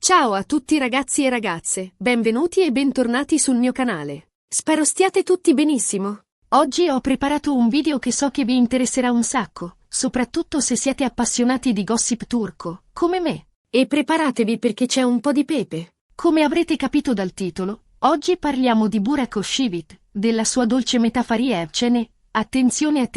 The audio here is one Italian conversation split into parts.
Ciao a tutti ragazzi e ragazze, benvenuti e bentornati sul mio canale. Spero stiate tutti benissimo. Oggi ho preparato un video che so che vi interesserà un sacco, soprattutto se siete appassionati di gossip turco, come me. E preparatevi perché c'è un po' di pepe. Come avrete capito dal titolo, oggi parliamo di Burak Özçivit, della sua dolce metà Fariye Evcen e, attenzione,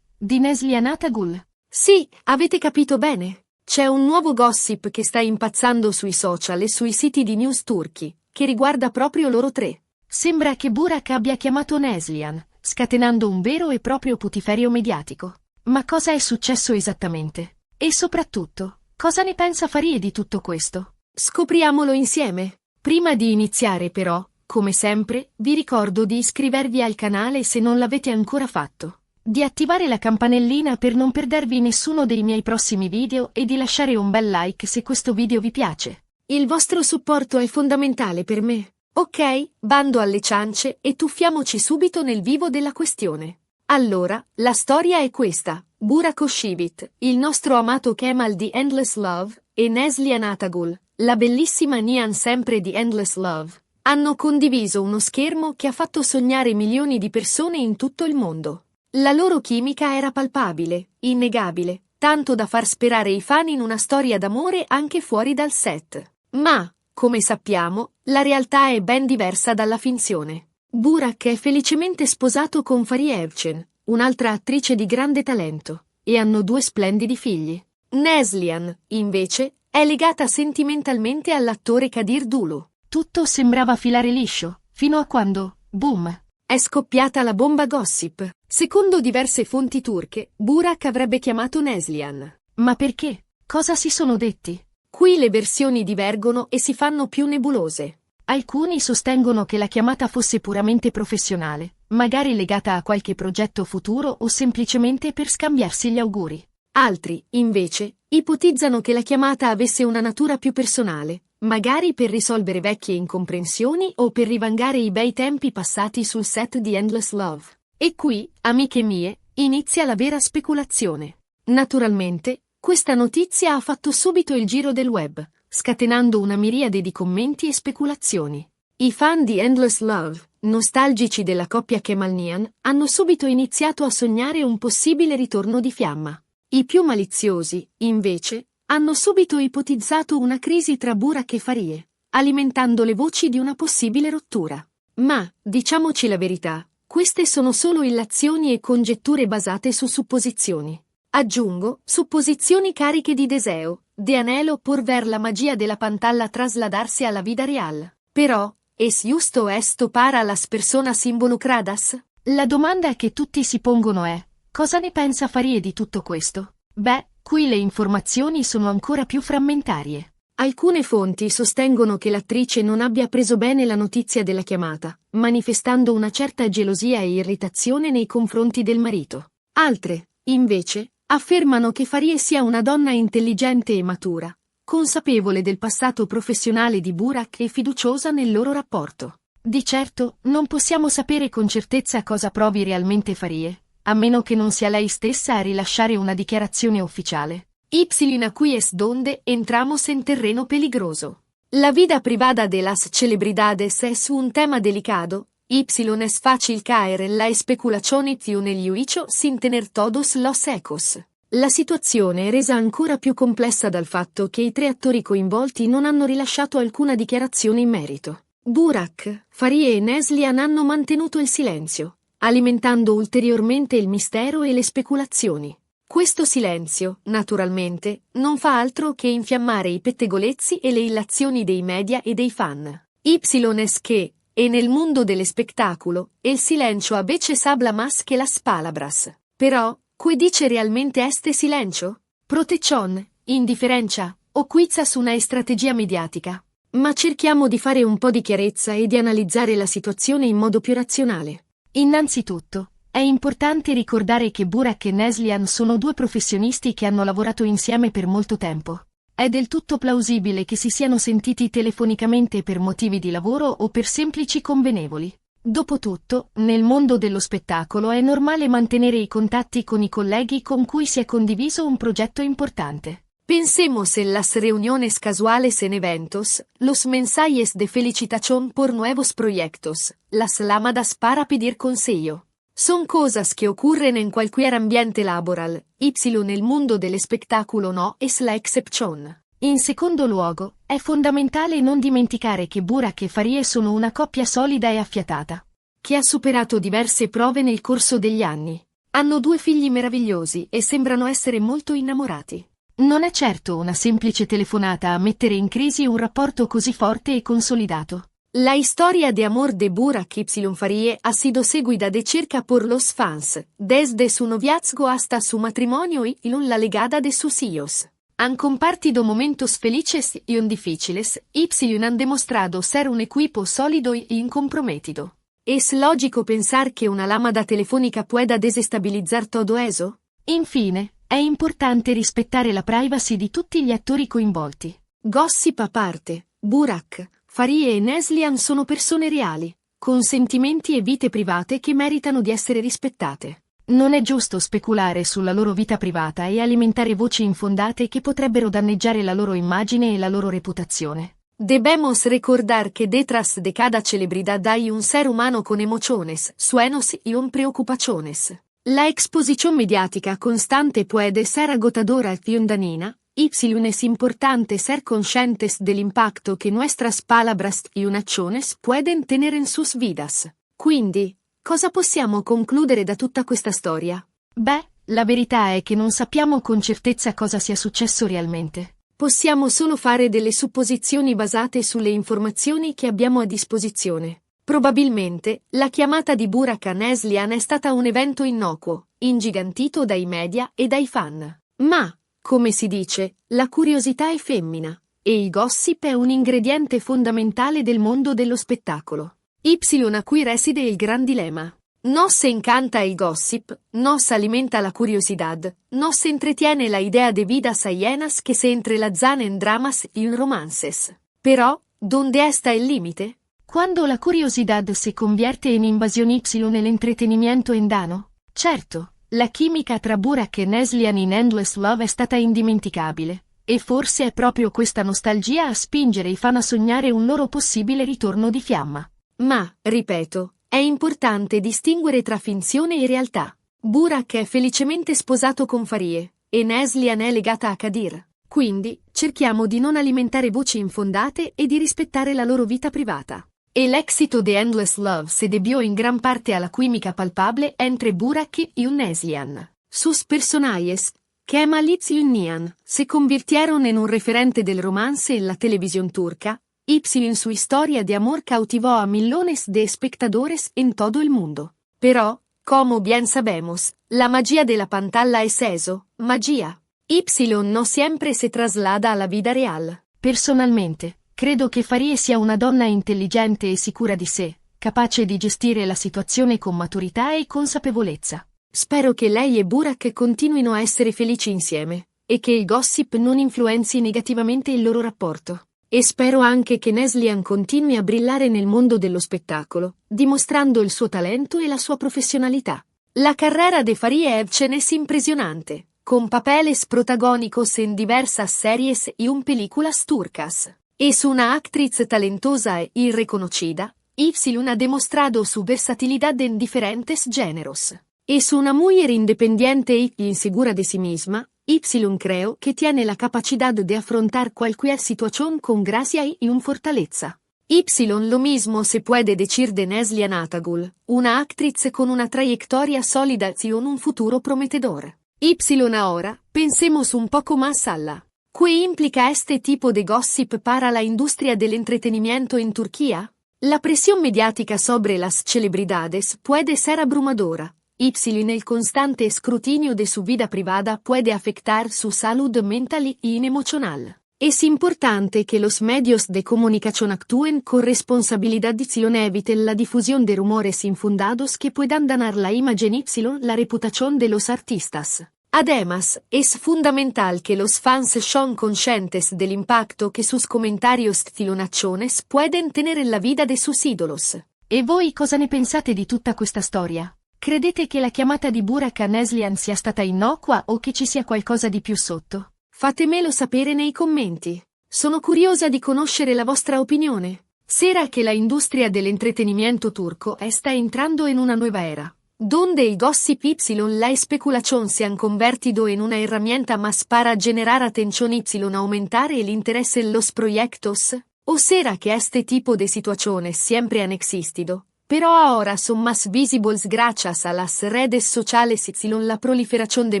di Neslihan Atagul. Sì, avete capito bene. C'è un nuovo gossip che sta impazzando sui social e sui siti di news turchi, che riguarda proprio loro tre. Sembra che Burak abbia chiamato Neslihan, scatenando un vero e proprio putiferio mediatico. Ma cosa è successo esattamente? E soprattutto, cosa ne pensa Fariye di tutto questo? Scopriamolo insieme. Prima di iniziare però, come sempre, vi ricordo di iscrivervi al canale se non l'avete ancora fatto, di attivare la campanellina per non perdervi nessuno dei miei prossimi video e di lasciare un bel like se questo video vi piace. Il vostro supporto è fondamentale per me. Ok, bando alle ciance e tuffiamoci subito nel vivo della questione. Allora, la storia è questa. Burak Özçivit, il nostro amato Kemal di Endless Love, e Neslihan Atagul, la bellissima Nihan sempre di Endless Love, hanno condiviso uno schermo che ha fatto sognare milioni di persone in tutto il mondo. La loro chimica era palpabile, innegabile, tanto da far sperare i fan in una storia d'amore anche fuori dal set. Ma, come sappiamo, la realtà è ben diversa dalla finzione. Burak è felicemente sposato con Fariye Evcen, un'altra attrice di grande talento, e hanno 2 splendidi figli. Neslihan, invece, è legata sentimentalmente all'attore Kadir Dulu. Tutto sembrava filare liscio, fino a quando, boom, è scoppiata la bomba gossip. Secondo diverse fonti turche, Burak avrebbe chiamato Neslihan. Ma perché? Cosa si sono detti? Qui le versioni divergono e si fanno più nebulose. Alcuni sostengono che la chiamata fosse puramente professionale, magari legata a qualche progetto futuro o semplicemente per scambiarsi gli auguri. Altri, invece, ipotizzano che la chiamata avesse una natura più personale, magari per risolvere vecchie incomprensioni o per rivangare i bei tempi passati sul set di Endless Love. E qui, amiche mie, inizia la vera speculazione. Naturalmente, questa notizia ha fatto subito il giro del web, scatenando una miriade di commenti e speculazioni. I fan di Endless Love, nostalgici della coppia Kemal-Nihan, hanno subito iniziato a sognare un possibile ritorno di fiamma. I più maliziosi, invece, hanno subito ipotizzato una crisi tra Burak e Fariye, alimentando le voci di una possibile rottura. Ma, diciamoci la verità, queste sono solo illazioni e congetture basate su supposizioni. Aggiungo, supposizioni cariche di deseo, de anhelo por ver la magia della pantalla trasladarsi alla vida real. Però, ¿es justo esto para las personas involucradas? La domanda che tutti si pongono è, cosa ne pensa Fariye di tutto questo? Beh, qui le informazioni sono ancora più frammentarie. Alcune fonti sostengono che l'attrice non abbia preso bene la notizia della chiamata, manifestando una certa gelosia e irritazione nei confronti del marito. Altre, invece, affermano che Fariye sia una donna intelligente e matura, consapevole del passato professionale di Burak e fiduciosa nel loro rapporto. Di certo, non possiamo sapere con certezza cosa provi realmente Fariye, a meno che non sia lei stessa a rilasciare una dichiarazione ufficiale. Aquí es donde entramos en terreno peligroso. La vida privada de las celebridades es un tema delicado. Es fácil caer en la especulación y el juicio sin tener todos los ecos. La situazione è resa ancora più complessa dal fatto che i 3 attori coinvolti non hanno rilasciato alcuna dichiarazione in merito. Burak, Fariye e Neslihan hanno mantenuto il silenzio, alimentando ulteriormente il mistero e le speculazioni. Questo silenzio, naturalmente, non fa altro che infiammare i pettegolezzi e le illazioni dei media e dei fan. Es che, e nel mondo dello spettacolo, el silencio a veces habla más que las palabras. Però, ¿qué dice realmente este silencio? Protección, indifferenza, o quizás una strategia mediatica. Ma cerchiamo di fare un po' di chiarezza e di analizzare la situazione in modo più razionale. Innanzitutto, è importante ricordare che Burak e Neslihan sono 2 professionisti che hanno lavorato insieme per molto tempo. È del tutto plausibile che si siano sentiti telefonicamente per motivi di lavoro o per semplici convenevoli. Dopotutto, nel mondo dello spettacolo è normale mantenere i contatti con i colleghi con cui si è condiviso un progetto importante. Pensemos en las reuniones casuales en eventos, los mensajes de felicitación por nuevos proyectos, las llamadas para pedir consejo. Son cosas que ocurren en cualquier ambiente laboral, y el mundo del spettacolo no es la excepción. In secondo luogo, è fondamentale non dimenticare che Burak e Farie sono una coppia solida e affiatata, che ha superato diverse prove nel corso degli anni. Hanno 2 figli meravigliosi e sembrano essere molto innamorati. Non è certo una semplice telefonata a mettere in crisi un rapporto così forte e consolidato. La historia de amor de Burak y Farie ha sido seguida de cerca por los fans, desde su noviazgo hasta su matrimonio y la legada de sus hijos. Han compartido momentos felices y difíciles, y han demostrado ser un equipo sólido y incomprometido. ¿Es lógico pensar que una llamada telefónica pueda desestabilizar todo eso? Infine, è importante rispettare la privacy di tutti gli attori coinvolti. Gossip a parte, Burak, Farie e Neslihan sono persone reali, con sentimenti e vite private che meritano di essere rispettate. Non è giusto speculare sulla loro vita privata e alimentare voci infondate che potrebbero danneggiare la loro immagine e la loro reputazione. Debemos recordar que detrás de cada celebridad hay un ser humano con emociones, sueños y preocupaciones. La exposición mediática constante puede ser agotadora y dañina, y es importante ser conscientes del impacto que nuestras palabras y acciones pueden tener en sus vidas. Quindi, cosa possiamo concludere da tutta questa storia? Beh, la verità è che non sappiamo con certezza cosa sia successo realmente. Possiamo solo fare delle supposizioni basate sulle informazioni che abbiamo a disposizione. Probabilmente, la chiamata di Burak a Neslihan è stata un evento innocuo, ingigantito dai media e dai fan. Ma, come si dice, la curiosità è femmina, e il gossip è un ingrediente fondamentale del mondo dello spettacolo. Y a cui reside il gran dilema. Nos encanta el gossip, nos alimenta la curiosidad, nos entretiene la idea de vidas ajenas que se entrelazan en dramas y en romances. Pero, ¿dónde está el límite? Quando la curiosità si convierte in invasione Y nell'intrattenimento endano? Certo, la chimica tra Burak e Neslihan in Endless Love è stata indimenticabile, e forse è proprio questa nostalgia a spingere i fan a sognare un loro possibile ritorno di fiamma. Ma, ripeto, è importante distinguere tra finzione e realtà. Burak è felicemente sposato con Farie, e Neslihan è legata a Kadir. Quindi, cerchiamo di non alimentare voci infondate e di rispettare la loro vita privata. El éxito de Endless Love se debió en gran parte a la química palpable entre Burak y Neslihan. Sus personajes, Kemal y Nihan, se convirtieron en un referente del romance en la televisión turca, y su historia de amor cautivó a millones de espectadores en todo el mundo. Pero, como bien sabemos, la magia de la pantalla es eso, magia. Y no siempre se traslada a la vida real. Personalmente, credo che Farie sia una donna intelligente e sicura di sé, capace di gestire la situazione con maturità e consapevolezza. Spero che lei e Burak continuino a essere felici insieme, e che il gossip non influenzi negativamente il loro rapporto. E spero anche che Neslihan continui a brillare nel mondo dello spettacolo, dimostrando il suo talento e la sua professionalità. La carrera de Farie es impresionante, con papeles protagónicos en diversas series y películas turcas. Es una actriz talentosa e irreconocida, y ha demostrado su versatilidad en diferentes géneros. Es una mujer independiente y insegura de sí misma, y creo que tiene la capacidad de afrontar cualquier situación con gracia y fortaleza. Y lo mismo se puede decir de Neslihan Atagul, una actriz con una trayectoria sólida y un futuro prometedor. Y ahora, pensemos un poco más alla. ¿Qué implica este tipo de gossip para la industria del entretenimiento en Turquía? La presión mediática sobre las celebridades puede ser abrumadora. Y el constante escrutinio de su vida privada puede afectar su salud mental y emocional. Es importante que los medios de comunicación actúen con responsabilidad y eviten la difusión de rumores infundados que puedan dañar la imagen y la reputación de los artistas. Además, es fundamental que los fans sean conscientes del impacto que sus comentarios filonachones pueden tener en la vida de sus ídolos. E voi cosa ne pensate di tutta questa storia? Credete che la chiamata di Burak a Neslihan sia stata innocua o che ci sia qualcosa di più sotto? Fatemelo sapere nei commenti. Sono curiosa di conoscere la vostra opinione. ¿Será que la industria del entretenimiento turco está entrando en una nueva era, donde el gossip y la especulación se han convertido en una herramienta más para generar atención y aumentar el interés en los proyectos? ¿O será que este tipo de situaciones siempre han existido, pero ahora son más visibles gracias a las redes sociales y la proliferación de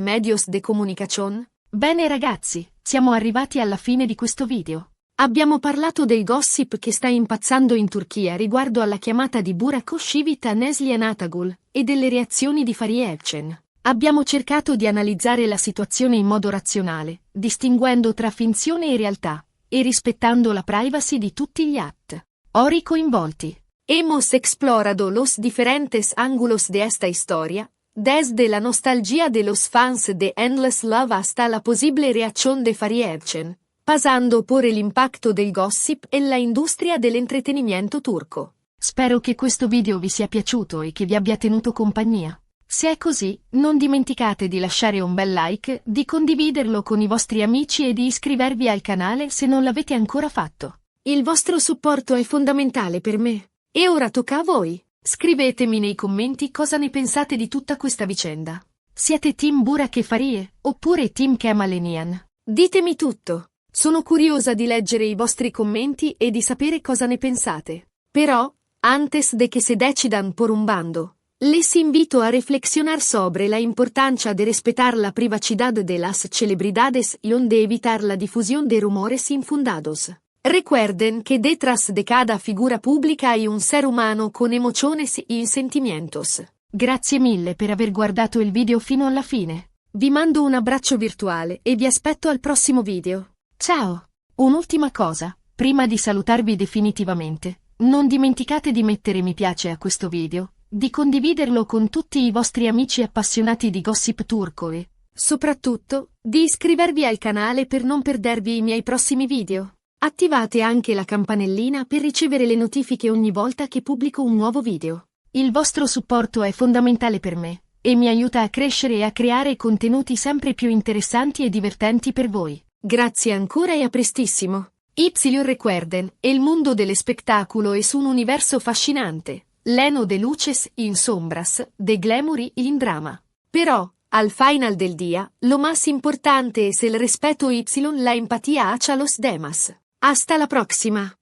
medios de comunicación? Bene ragazzi, siamo arrivati alla fine di questo video. Abbiamo parlato del gossip che sta impazzando in Turchia riguardo alla chiamata di Burak Özçivit a Neslihan Atagul e delle reazioni di Fahriye Evcen. Abbiamo cercato di analizzare la situazione in modo razionale, distinguendo tra finzione e realtà, e rispettando la privacy di tutti gli attori coinvolti. Hemos explorado los diferentes ángulos de esta historia, desde la nostalgia de los fans de Endless Love hasta la posible reacción de Fahriye Evcen, pasando por el impacto del gossip en la industria dell'intrattenimento turco. Spero che questo video vi sia piaciuto e che vi abbia tenuto compagnia. Se è così, non dimenticate di lasciare un bel like, di condividerlo con i vostri amici e di iscrivervi al canale se non l'avete ancora fatto. Il vostro supporto è fondamentale per me. E ora tocca a voi. Scrivetemi nei commenti cosa ne pensate di tutta questa vicenda. Siete team Burak e Fahriye, oppure team Kemal e Nihan? Ditemi tutto. Sono curiosa di leggere i vostri commenti e di sapere cosa ne pensate. Però, antes de que se decidan por un bando, les invito a reflexionar sobre la importancia de respetar la privacidad de las celebridades y de evitar la difusión de rumores infundados. Recuerden que detrás de cada figura pública hay un ser humano con emociones y sentimientos. Grazie mille per aver guardato il video fino alla fine. Vi mando un abbraccio virtuale e vi aspetto al prossimo video. Ciao! Un'ultima cosa, prima di salutarvi definitivamente, non dimenticate di mettere mi piace a questo video, di condividerlo con tutti i vostri amici appassionati di gossip turco e, soprattutto, di iscrivervi al canale per non perdervi i miei prossimi video. Attivate anche la campanellina per ricevere le notifiche ogni volta che pubblico un nuovo video. Il vostro supporto è fondamentale per me, e mi aiuta a crescere e a creare contenuti sempre più interessanti e divertenti per voi. Grazie ancora e a prestissimo. Recuerden, el mundo del espectáculo es un universo fascinante, lleno de luces y sombras, de glamour y drama. Pero, al final del día, lo más importante es el respeto y la empatía hacia los demás. Hasta la próxima.